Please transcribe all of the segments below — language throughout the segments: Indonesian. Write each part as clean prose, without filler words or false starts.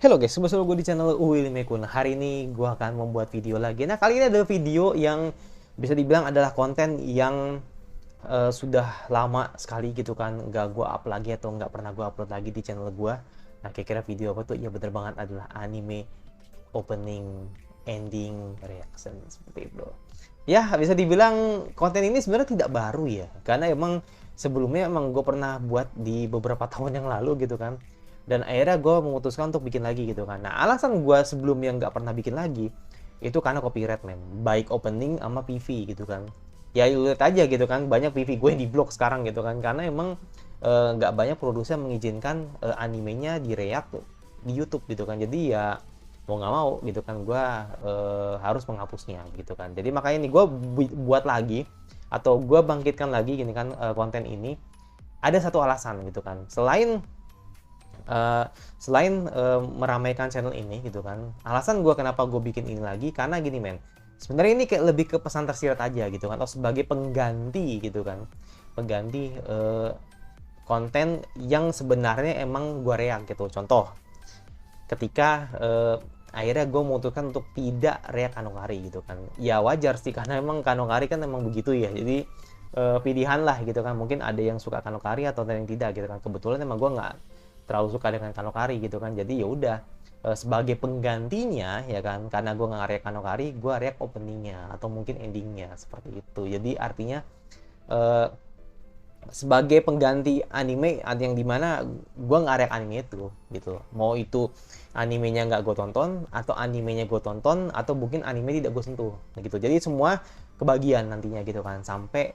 Halo guys, bersama gue di channel Willy Mekun. Hari ini gue akan membuat video lagi. Nah, kali ini ada video yang bisa dibilang adalah konten yang sudah lama sekali gitu kan nggak gue up lagi atau nggak pernah gue upload lagi di channel gue. Nah, kira-kira video apa tuh? Ya bener banget, adalah anime opening, ending, reaction seperti itu. Ya, bisa dibilang konten ini sebenarnya tidak baru ya, karena emang sebelumnya emang gue pernah buat di beberapa tahun yang lalu gitu kan. Dan akhirnya gue memutuskan untuk bikin lagi gitu kan. Nah, alasan gue sebelumnya nggak pernah bikin lagi itu karena copyright, men, baik opening sama PV gitu kan. Ya lu lihat aja gitu kan, banyak PV gue yang di blok sekarang gitu kan, karena emang nggak banyak produser mengizinkan animenya di react di YouTube gitu kan. Jadi ya mau nggak mau gitu kan, gue harus menghapusnya gitu kan. Jadi makanya nih gue buat lagi atau gue bangkitkan lagi gini kan, konten ini ada satu alasan gitu kan. Selain meramaikan channel ini gitu kan, alasan gue kenapa gue bikin ini lagi karena gini, men, sebenarnya ini kayak lebih ke pesan tersirat aja gitu kan, atau sebagai pengganti gitu kan, pengganti konten yang sebenarnya emang gue react gitu. Contoh, ketika akhirnya gue memutuskan untuk tidak react Kanokari gitu kan, ya wajar sih karena emang Kanokari kan emang begitu ya. Jadi pilihan lah gitu kan, mungkin ada yang suka Kanokari atau ada yang tidak gitu kan. Kebetulan emang gue nggak terlalu suka dengan Kanokari gitu kan, jadi ya udah sebagai penggantinya ya kan, karena gue nggak react Kanokari, gue react openingnya atau mungkin endingnya seperti itu. Jadi artinya eh, sebagai pengganti anime yang dimana gue nggak react anime itu gitu, mau itu animenya nggak gue tonton atau animenya gue tonton atau mungkin anime tidak gue sentuh gitu. Jadi semua kebagian nantinya gitu kan, sampai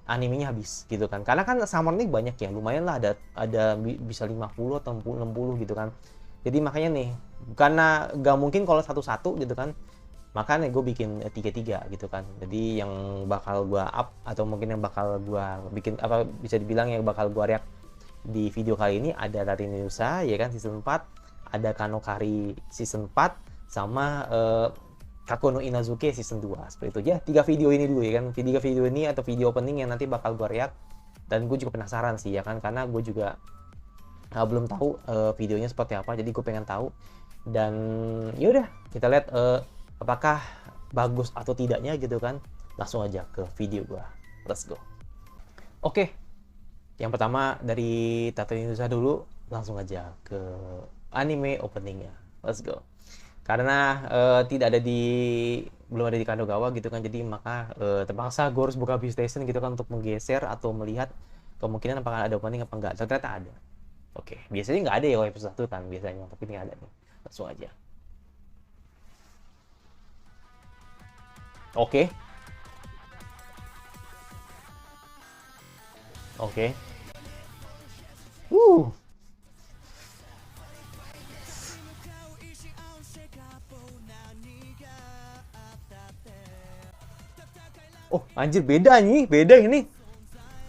animenya habis gitu kan, karena kan summon ini banyak ya, lumayan lah, ada bisa 50 atau 60 gitu kan. Jadi makanya nih, karena nggak mungkin kalau satu-satu gitu kan, makanya gue bikin tiga-tiga gitu kan. Jadi yang bakal gue up atau mungkin yang bakal gue bikin apa, bisa dibilang yang bakal gue react di video kali ini ada Tatenusa ya kan, season 4, ada Kanokari season 4, sama Kako no Inazuke season 2. Seperti itu ya, 3 video ini dulu ya kan. Video ini atau video opening yang nanti bakal gue react. Dan gue juga penasaran sih ya kan, karena gue juga belum tahu videonya seperti apa, jadi gue pengen tahu. Dan yaudah, kita lihat apakah bagus atau tidaknya gitu kan. Langsung aja ke video gue, let's go. Oke, yang pertama dari Tatenusa dulu, langsung aja ke anime openingnya, let's go. Karena tidak ada di belum ada di Kadogawa gitu kan, jadi maka terpaksa gue harus buka view station gitu kan untuk menggeser atau melihat kemungkinan apakah ada opening apa enggak. Ternyata ada. Oke, biasanya nggak ada ya episode 1 kan biasanya, tapi ini ada nih. Langsung aja. Oke. Oke. Uh. Oh, anjir, beda nih, beda ini.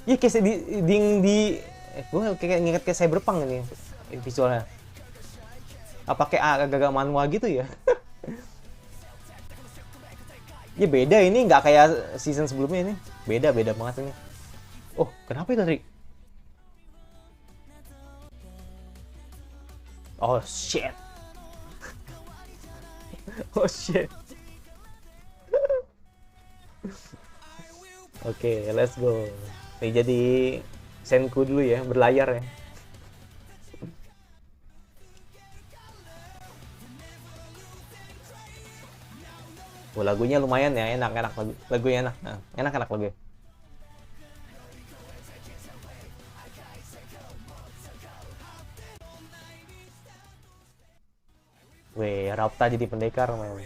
Iya, kayak gue kayak nginget kayak Cyberpunk ini visualnya. Apa kayak agak-agak manual gitu ya? Ya beda ini, nggak kayak season sebelumnya ini. Beda banget ini. Oh, kenapa itu, Rick? Oh shit. Oh shit. Oke, let's go. Nih jadi Senku dulu ya, berlayar ya. Oh, lagunya lumayan ya, enak lagunya enak. Nah, enak lagu. Weh, Rapta jadi pendekar, men.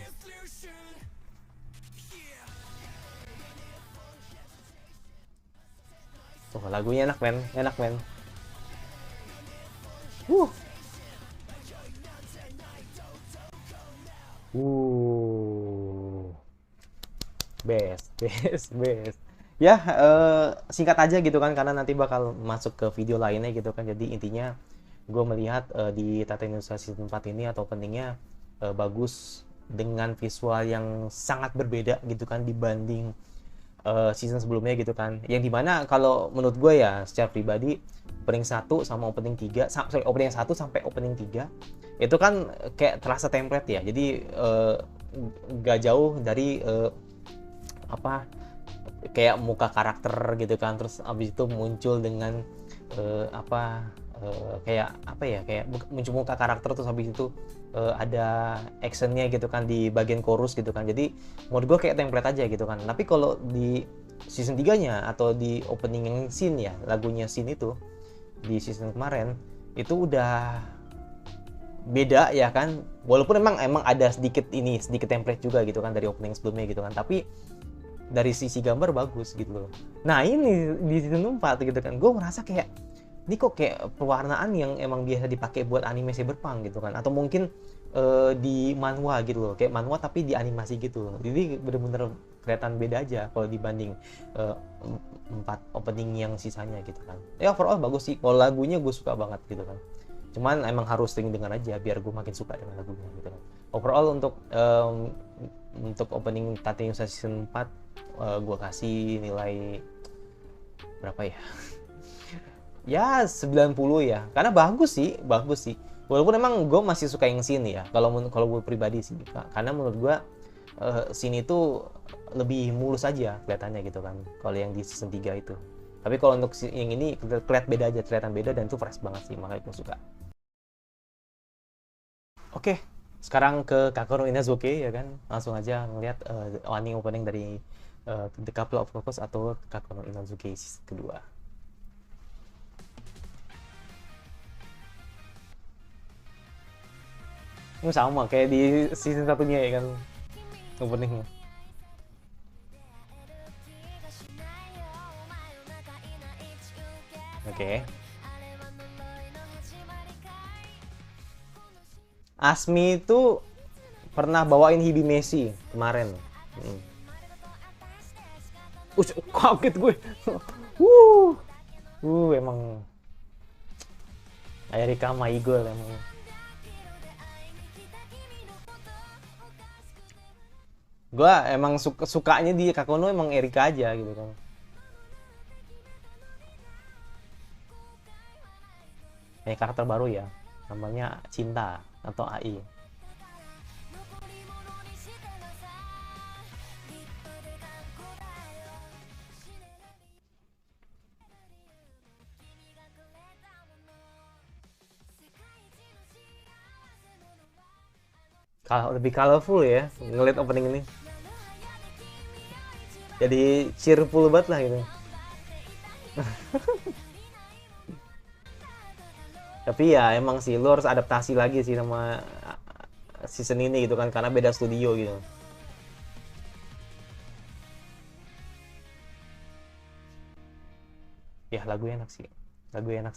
Oh, lagunya enak, men. Enak, men. Uh. Uh. Best. Ya, singkat aja gitu kan, karena nanti bakal masuk ke video lainnya gitu kan. Jadi intinya gue melihat di Tatenusa season 4 ini atau openingnya bagus, dengan visual yang sangat berbeda gitu kan dibanding season sebelumnya gitu kan. Yang dimana kalau menurut gue ya secara pribadi, opening 1 sama opening 3, sorry, opening 1 sampai opening 3 itu kan kayak terasa template ya. Jadi nggak jauh dari apa kayak muka karakter gitu kan, terus abis itu muncul dengan kayak apa ya, kayak muncul muka karakter, terus habis itu ada actionnya gitu kan di bagian chorus gitu kan. Jadi menurut gue kayak template aja gitu kan. Tapi kalau di season 3 nya atau di opening yang scene ya, lagunya scene itu di season kemarin itu udah beda ya kan, walaupun emang ada sedikit template juga gitu kan dari opening sebelumnya gitu kan, tapi dari sisi gambar bagus gitu loh. Nah ini di season 4 gitu kan, gue merasa kayak ini kok kayak pewarnaan yang emang biasa dipakai buat anime cyberpunk gitu kan, atau mungkin di manhwa gitu loh, kayak manhwa tapi di animasi gitu loh. Jadi bener-bener kelihatan beda aja kalau dibanding 4 opening yang sisanya gitu kan. Ya overall bagus sih, kalau lagunya gue suka banget gitu kan, cuman emang harus sering dengar aja biar gue makin suka dengan lagunya gitu kan. Overall untuk opening Tateyusa season 4 gue kasih nilai berapa ya? Ya 90 ya, karena bagus sih. Walaupun emang gue masih suka yang scene ya, kalau gue pribadi sih, karena menurut gue scene itu lebih mulus aja kelihatannya gitu kan, kalau yang di season 3 itu. Tapi kalau untuk yang ini kelihatan beda dan itu fresh banget sih, makanya gue suka. Oke, sekarang ke Kakono Inazuke ya kan, langsung aja ngeliat opening dari The Couple of Focus atau Kakono Inazuke season kedua. Sama kayak di season satunya ya kan, openingnya. Oke. Asmi itu pernah bawain Hibimesi kemarin. Kaget gue. Emang Ayarika sama Igor emang. Gue emang sukanya di Kakono emang Erika aja gitu kan. Karakter baru ya, namanya Cinta atau AI. Lebih colorful ya ngeliat opening ini, jadi cheerful banget lah gitu. Tapi ya emang sih lu harus adaptasi lagi sih sama season ini gitu kan, karena beda studio gitu. Ya lagu enak sih, lagu enak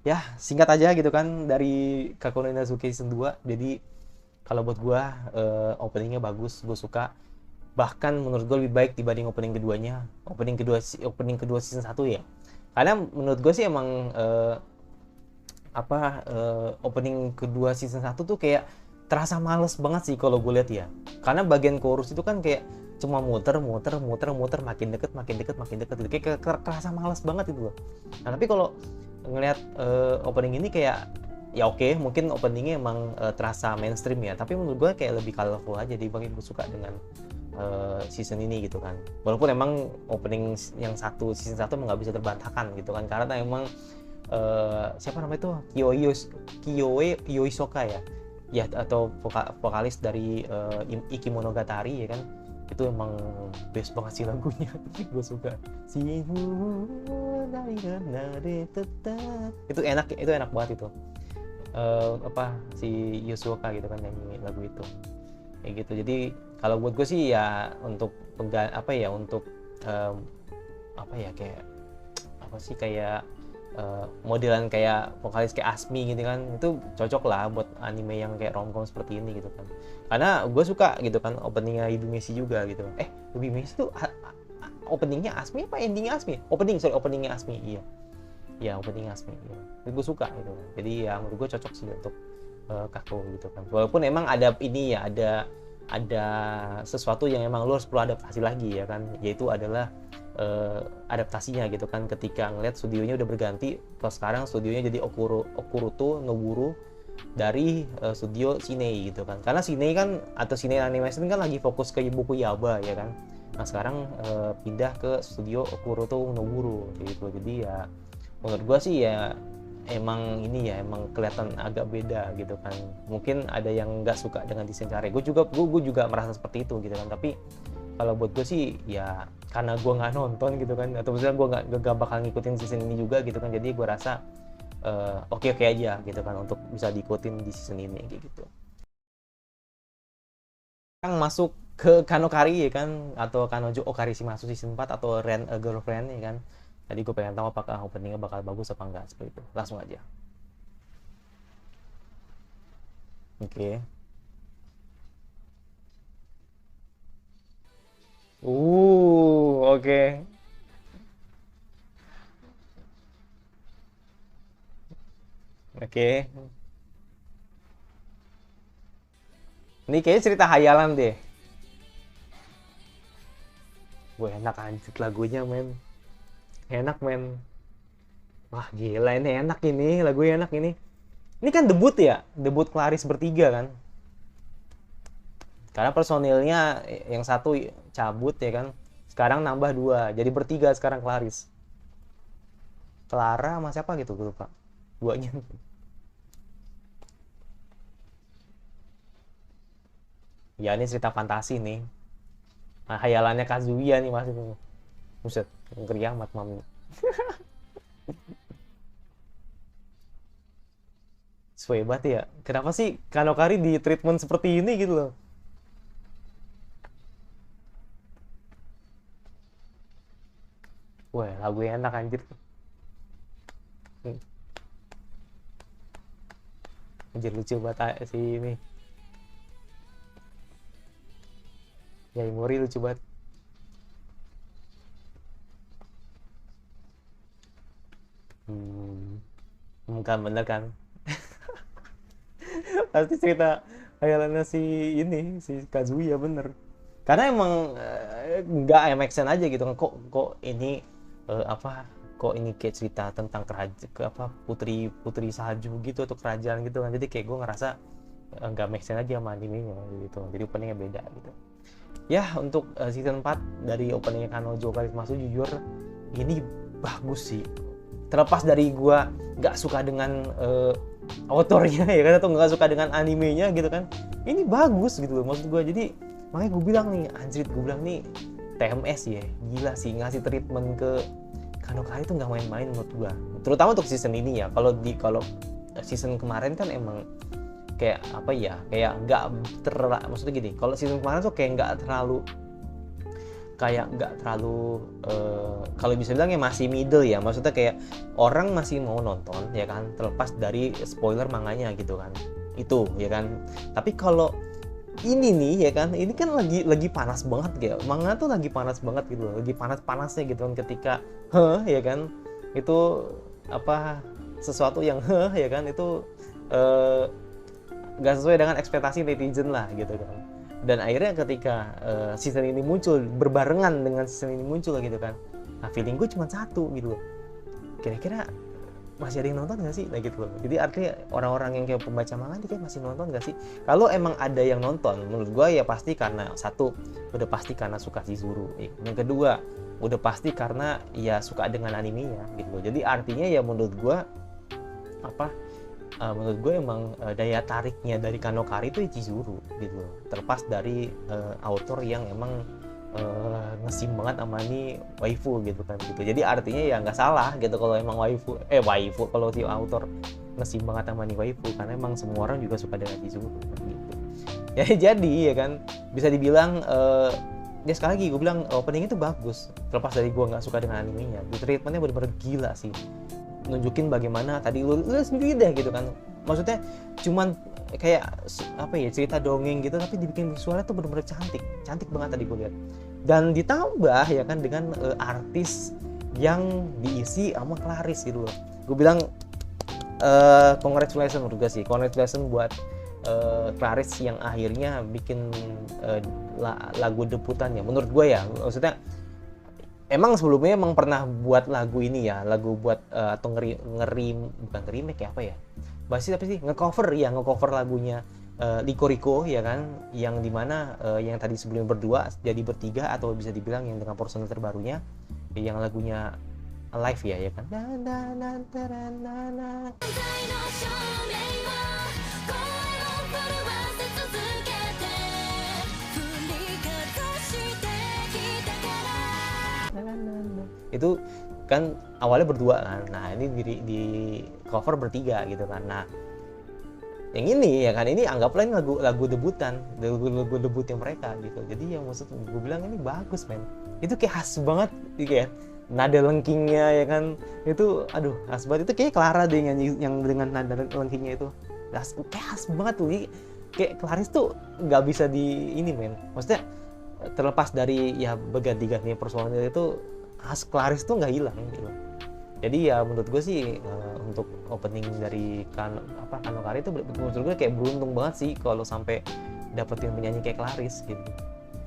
ya. Singkat aja gitu kan dari Kakono Inazuke season 2. Jadi kalau buat gua openingnya bagus, gue suka. Bahkan menurut gue lebih baik dibanding opening keduanya, opening kedua season 1 ya. Karena menurut gue sih emang opening kedua season 1 tuh kayak terasa males banget sih kalau gue lihat ya. Karena bagian chorus itu kan kayak cuma muter makin deket gitu. Kayak kerasa males banget itu loh. Nah, tapi kalau ngelihat opening ini kayak ya oke, mungkin openingnya emang terasa mainstream ya, tapi menurut gue kayak lebih colorful aja. Dibanding gue suka dengan season ini gitu kan. Walaupun emang opening yang season 1 emang nggak bisa terbantahkan gitu kan, karena emang siapa namanya itu Kiyoe Yoisoka ya atau vokalis dari Ikimonogatari ya kan, itu emang best banget sih lagunya. Gue suka itu enak banget itu. Si Yosuoka gitu kan nyanyi lagu itu kayak gitu. Jadi kalau buat gue sih ya untuk kayak modelan kayak vokalis kayak Asmi gitu kan, itu cocok lah buat anime yang kayak romcom seperti ini gitu kan. Karena gue suka gitu kan openingnya Hibimesi juga gitu. Hibimesi tuh openingnya Asmi apa endingnya Asmi? Openingnya Asmi, iya openingnya Asmi iya. Itu gue suka gitu. Jadi ya menurut gue cocok sih untuk Kako gitu kan. Walaupun emang ada ini ya, ada sesuatu yang emang lu harus perlu adaptasi lagi ya kan, yaitu adalah adaptasinya gitu kan, ketika ngeliat studionya udah berganti, terus sekarang studionya jadi Okuruto Noburu dari studio Shinei gitu kan, karena Shinei kan atau Shinei Animation kan lagi fokus ke buku Yaba ya kan. Nah sekarang pindah ke studio Okuruto Noburu gitu. Jadi ya menurut gua sih ya emang ini ya emang kelihatan agak beda gitu kan. Mungkin ada yang nggak suka dengan desain karya, gue juga merasa seperti itu gitu kan. Tapi kalau buat gue sih ya karena gue nggak nonton gitu kan, atau misalnya gue nggak bakal ngikutin season ini juga gitu kan, jadi gue rasa oke aja gitu kan untuk bisa diikutin di season ini kayak gitu. Sekarang masuk ke Kanokari ya kan, atau Kanojo Okarishimasu season 4 atau Rent a Girlfriend ya kan. Tadi gue pengen tahu apakah openingnya bakal bagus apa enggak, seperti itu. Langsung aja. Oke. Oke. Oke. Ini kayaknya cerita hayalan deh. Gue enak anjir lagunya men. Enak men. Wah gila ini enak ini, lagunya enak ini. Ini kan debut ya, debut Claris bertiga kan. Karena personilnya yang satu cabut ya kan. Sekarang nambah dua, jadi bertiga sekarang Claris. Clara sama siapa gitu gue lupa. Duanya. Ya ini cerita fantasi nih. Nah, hayalannya Kazuya nih masih tuh. Buset, ngeri amat mami. Sesuai banget ya. Kenapa sih Kanokari di treatment seperti ini gitu loh. Wah, lagu enak anjir. Anjir lucu banget si ini. Ya Mori lucu banget. Kan bener kan. Pasti cerita hayalannya si ini si Kazuya bener. Karena emang nggak make sense aja gitu kan. Kok ini apa kok ini kayak cerita tentang kerajaan ke apa putri putri salju gitu atau kerajaan gitu kan. Jadi kayak gue ngerasa nggak make sense aja sama animenya gitu. Jadi openingnya beda gitu. Ya untuk season 4 dari openingnya Kanojo Okarishimasu jujur ini bagus sih. Terlepas dari gua nggak suka dengan autornya ya kan, atau nggak suka dengan animenya gitu kan, ini bagus gitu loh maksud gua. Jadi makanya gue bilang nih anjir, gue bilang nih TMS ya gila sih ngasih treatment ke Kanokari itu nggak main-main menurut gua, terutama untuk season ini ya. Kalau season kemarin kan emang kayak apa ya, kayak nggak maksudnya gini, kalau season kemarin tuh kayak nggak terlalu kalau bisa bilang ya masih middle ya, maksudnya kayak orang masih mau nonton ya kan, terlepas dari spoiler manganya gitu kan, itu ya kan. Tapi kalau ini nih ya kan, ini kan lagi panas banget ya, manga tuh lagi panas banget gitu loh, lagi panas-panasnya gitu kan, ketika ya kan, itu apa sesuatu yang ya kan, itu gak sesuai dengan ekspektasi netizen lah gitu kan. Dan akhirnya ketika season ini muncul berbarengan dengan season ini muncul gitu kan, nah feeling gue cuma satu gitu loh, kira-kira masih ada yang nonton gak sih, nah gitu loh. Jadi artinya orang-orang yang kayak pembaca manga dia kayak masih nonton gak sih. Kalau emang ada yang nonton, menurut gue ya pasti karena satu udah pasti karena suka Chizuru, yang kedua udah pasti karena ya suka dengan animenya gitu loh. Jadi artinya ya menurut gue menurut gue emang daya tariknya dari Kanokari itu Chizuru gitu loh. Terlepas dari author yang emang ngesim banget sama ini waifu gitu kan gitu. Jadi artinya ya nggak salah gitu kalau emang waifu kalau si author ngesim banget sama ini waifu, karena emang semua orang juga suka dengan Chizuru gitu. Ya jadi ya kan bisa dibilang ya sekali lagi gue bilang opening itu bagus, terlepas dari gue nggak suka dengan animenya. Treatmentnya bener-bener gila sih, nunjukin bagaimana tadi lu sendiri deh gitu kan, maksudnya cuman kayak apa ya, cerita dongeng gitu tapi dibikin visualnya tuh bener-bener cantik banget tadi gue lihat. Dan ditambah ya kan dengan artis yang diisi sama Claris gitu loh. Gue bilang congratulations menurut gue sih, congratulations buat Claris yang akhirnya bikin lagu debutannya menurut gue ya. Maksudnya emang sebelumnya emang pernah buat lagu ini ya, lagu buat atau bukan remake ya, apa ya, bahasnya apa sih, ngecover lagunya Rico Rico ya kan, yang dimana yang tadi sebelumnya berdua jadi bertiga, atau bisa dibilang yang dengan personel terbarunya, yang lagunya live ya kan. Itu kan awalnya berdua kan, nah ini di cover bertiga gitu kan. Nah yang ini ya kan, ini anggaplah ini lagu debutan, lagu debutnya mereka gitu. Jadi yang maksud gue bilang ini bagus men, itu kayak khas banget gitu ya, nada lengkingnya ya kan, itu aduh khas banget. Itu kayak Clara deh yang dengan nada lengkingnya itu kayak khas banget tuh. Ini kayak Claris tuh nggak bisa di ini men, maksudnya terlepas dari ya berganti-ganti personil itu, khas Claris tuh nggak hilang gitu. Jadi ya menurut gue sih untuk opening dari Kanokari itu menurut gue kayak beruntung banget sih kalau sampai dapetin penyanyi kayak Claris gitu.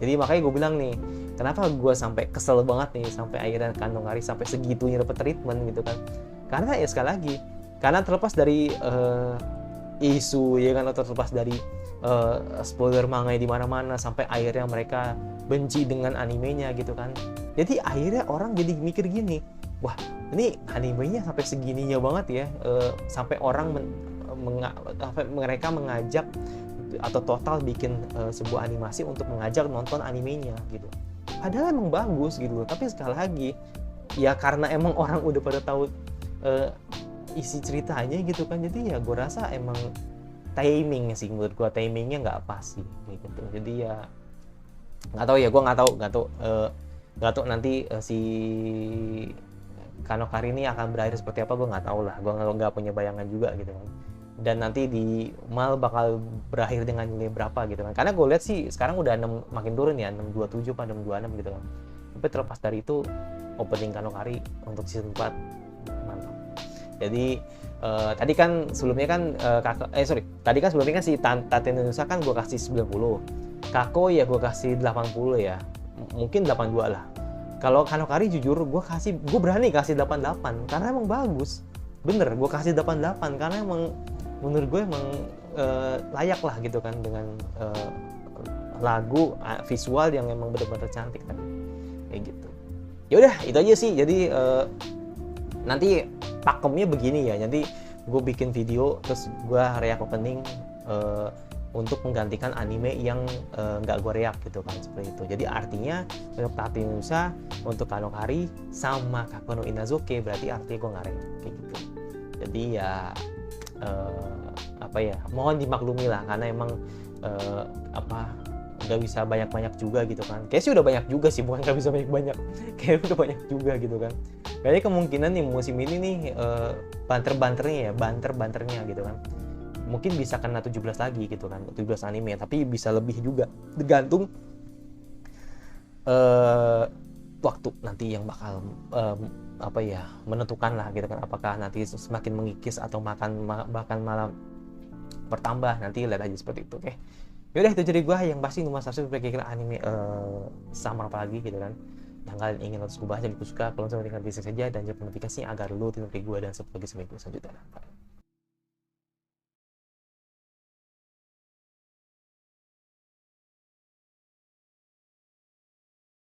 Jadi makanya gue bilang nih, kenapa gue sampai kesel banget nih sampai akhirnya Kanokari sampai segitunya dapet treatment gitu kan. Karena ya sekali lagi, karena terlepas dari isu ya kan, atau terlepas dari spoiler manga di mana-mana, sampai akhirnya mereka benci dengan animenya gitu kan. Jadi akhirnya orang jadi mikir gini, wah ini animenya sampai segininya banget ya, sampai orang mereka mengajak atau total bikin sebuah animasi untuk mengajak nonton animenya gitu. Padahal emang bagus gitu loh, tapi sekali lagi ya karena emang orang udah pada tahu isi ceritanya gitu kan, jadi ya gue rasa emang timing sih, menurut gue timingnya nggak pas sih gitu. Jadi ya nggak tahu ya, gue nggak tahu nanti si Kanokari ini akan berakhir seperti apa, gue nggak tahu lah, gue nggak punya bayangan juga gitu kan. Dan nanti di Mal bakal berakhir dengan nilai berapa gitu kan, karena gue lihat sih sekarang udah 6, makin turun ya, 627 atau 626 gitu kan. Tapi terlepas dari itu, opening Kanokari untuk season 4 mantap. Jadi tadi kan sebelumnya kan tadi kan sebelumnya kan si Taten Nusa kan gue kasih 90, Kako ya gue kasih 80 ya, mungkin 82 lah. Kalau Kanokari jujur gue berani kasih 88 karena emang bagus. Bener, gue kasih 88 karena emang menurut gue emang layak lah gitu kan, dengan lagu visual yang emang bener-bener cantik kan. Kayak gitu. Ya udah, itu aja sih. Jadi nanti pakemnya begini ya. Nanti gue bikin video terus gue react opening untuk menggantikan anime yang nggak gue react gitu kan, seperti itu. Jadi artinya untuk Taten Nusa, untuk Kanokari sama Kako no Inazuke berarti artinya gue nggak react kayak gitu. Jadi ya mohon dimaklumi lah, karena emang nggak bisa banyak-banyak juga gitu kan. Kayaknya sih udah banyak juga sih, bukan nggak bisa banyak-banyak, kayaknya udah banyak juga gitu kan. Kayaknya kemungkinan nih musim ini nih banter-banternya gitu kan, mungkin bisa kena 17 lagi gitu kan, 17 anime, tapi bisa lebih juga, tergantung waktu nanti yang bakal menentukan lah gitu kan, apakah nanti semakin mengikis atau bahkan malah bertambah, nanti lihat aja seperti itu. Oke, yaudah itu jadi gue yang pasti nomor satu kira-kira anime sama apa lagi gitu kan yang kalian ingin harus gue bahas. Jadi suka kalau misalnya tinggal di saja dan jangan notifikasinya agar lu tidak gue dan sebagai seminggu selanjutnya.